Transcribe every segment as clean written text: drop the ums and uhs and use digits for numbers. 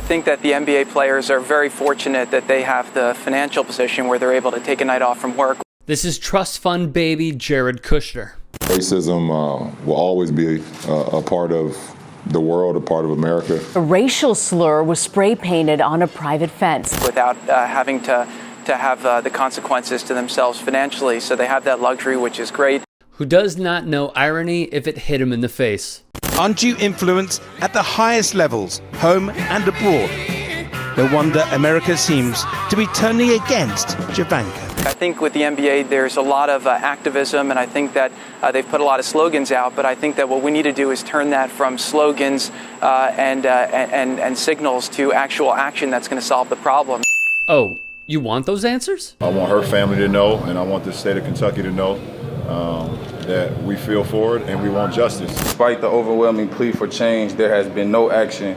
think that the NBA players are very fortunate that they have the financial position where they're able to take a night off from work. This is trust fund baby Jared Kushner. Racism will always be a part of the world, a part of America. A racial slur was spray painted on a private fence. Without having to have the consequences to themselves financially, so they have that luxury, which is great. Who does not know irony if it hit him in the face? Undue influence at the highest levels, home and abroad. No wonder America seems to be turning against Javanka. I think with the NBA, there's a lot of activism, and I think that they've put a lot of slogans out, but I think that what we need to do is turn that from slogans and signals to actual action that's going to solve the problem. Oh, you want those answers? I want her family to know, and I want the state of Kentucky to know that we feel for it and we want justice. Despite the overwhelming plea for change, there has been no action.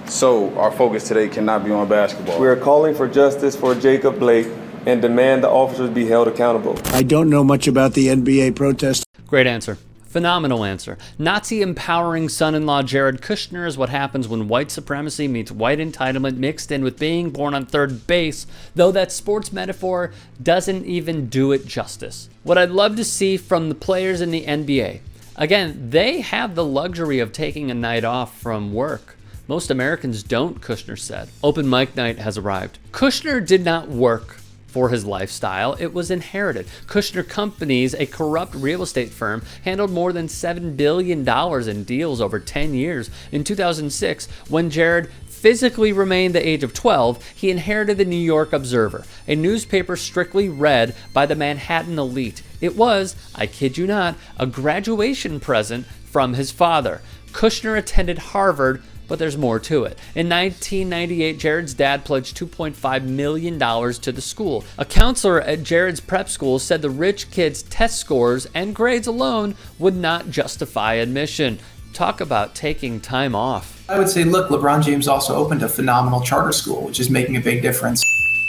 So our focus today cannot be on basketball. We are calling for justice for Jacob Blake and demand the officers be held accountable. I don't know much about the NBA protest. Great answer. Phenomenal answer. Nazi empowering son-in-law Jared Kushner is what happens when white supremacy meets white entitlement mixed in with being born on third base, though that sports metaphor doesn't even do it justice. What I'd love to see from the players in the NBA, again, they have the luxury of taking a night off from work. Most Americans don't, Kushner said. Open mic night has arrived. Kushner did not work for his lifestyle, it was inherited. Kushner Companies, a corrupt real estate firm, handled more than $7 billion in deals over 10 years. In 2006, when Jared physically remained the age of 12, he inherited the New York Observer, a newspaper strictly read by the Manhattan elite. It was, I kid you not, a graduation present from his father. Kushner attended Harvard, but there's more to it. In 1998, Jared's dad pledged $2.5 million to the school. A counselor at Jared's prep school said the rich kid's test scores and grades alone would not justify admission. Talk about taking time off. I would say, look, LeBron James also opened a phenomenal charter school, which is making a big difference.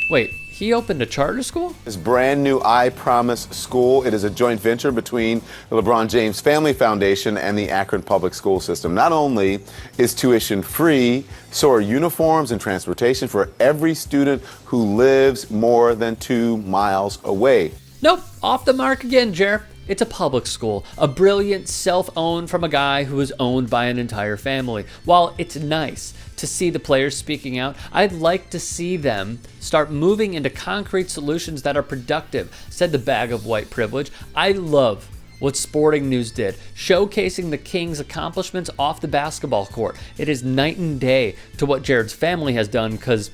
Wait, he opened a charter school? This brand new I Promise School. It is a joint venture between the LeBron James Family Foundation and the Akron Public School System. Not only is tuition free, so are uniforms and transportation for every student who lives more than 2 miles away. Nope, off the mark again, Jer. It's a public school, a brilliant self-owned from a guy who is owned by an entire family. While it's nice to see the players speaking out, I'd like to see them start moving into concrete solutions that are productive, said the bag of white privilege. I love what Sporting News did, showcasing the Kings' accomplishments off the basketball court. It is night and day to what Jared's family has done because,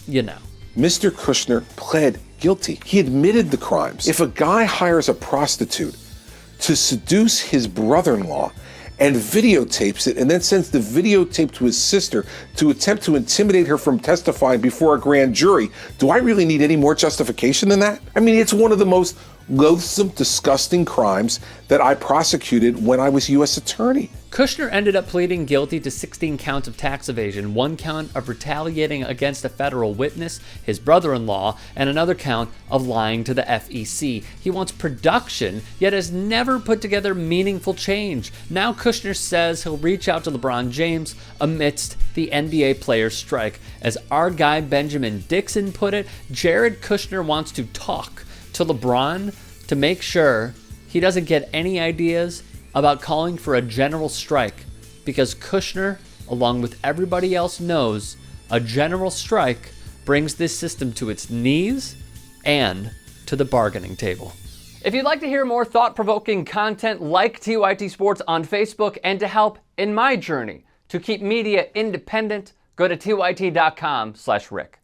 you know. Mr. Kushner pled guilty. He admitted the crimes. If a guy hires a prostitute to seduce his brother-in-law and videotapes it and then sends the videotape to his sister to attempt to intimidate her from testifying before a grand jury, do I really need any more justification than that? I mean, it's one of the most loathsome, disgusting crimes that I prosecuted when I was U.S. attorney. Kushner ended up pleading guilty to 16 counts of tax evasion, 1 count of retaliating against a federal witness, his brother-in-law, and another count of lying to the FEC. He wants production, yet has never put together meaningful change. Now Kushner says he'll reach out to LeBron James amidst the NBA players' strike. As our guy Benjamin Dixon put it, Jared Kushner wants to talk to LeBron to make sure he doesn't get any ideas about calling for a general strike, because Kushner, along with everybody else, knows a general strike brings this system to its knees and to the bargaining table. If you'd like to hear more thought-provoking content like TYT Sports on Facebook and to help in my journey to keep media independent, go to tyt.com/Rick.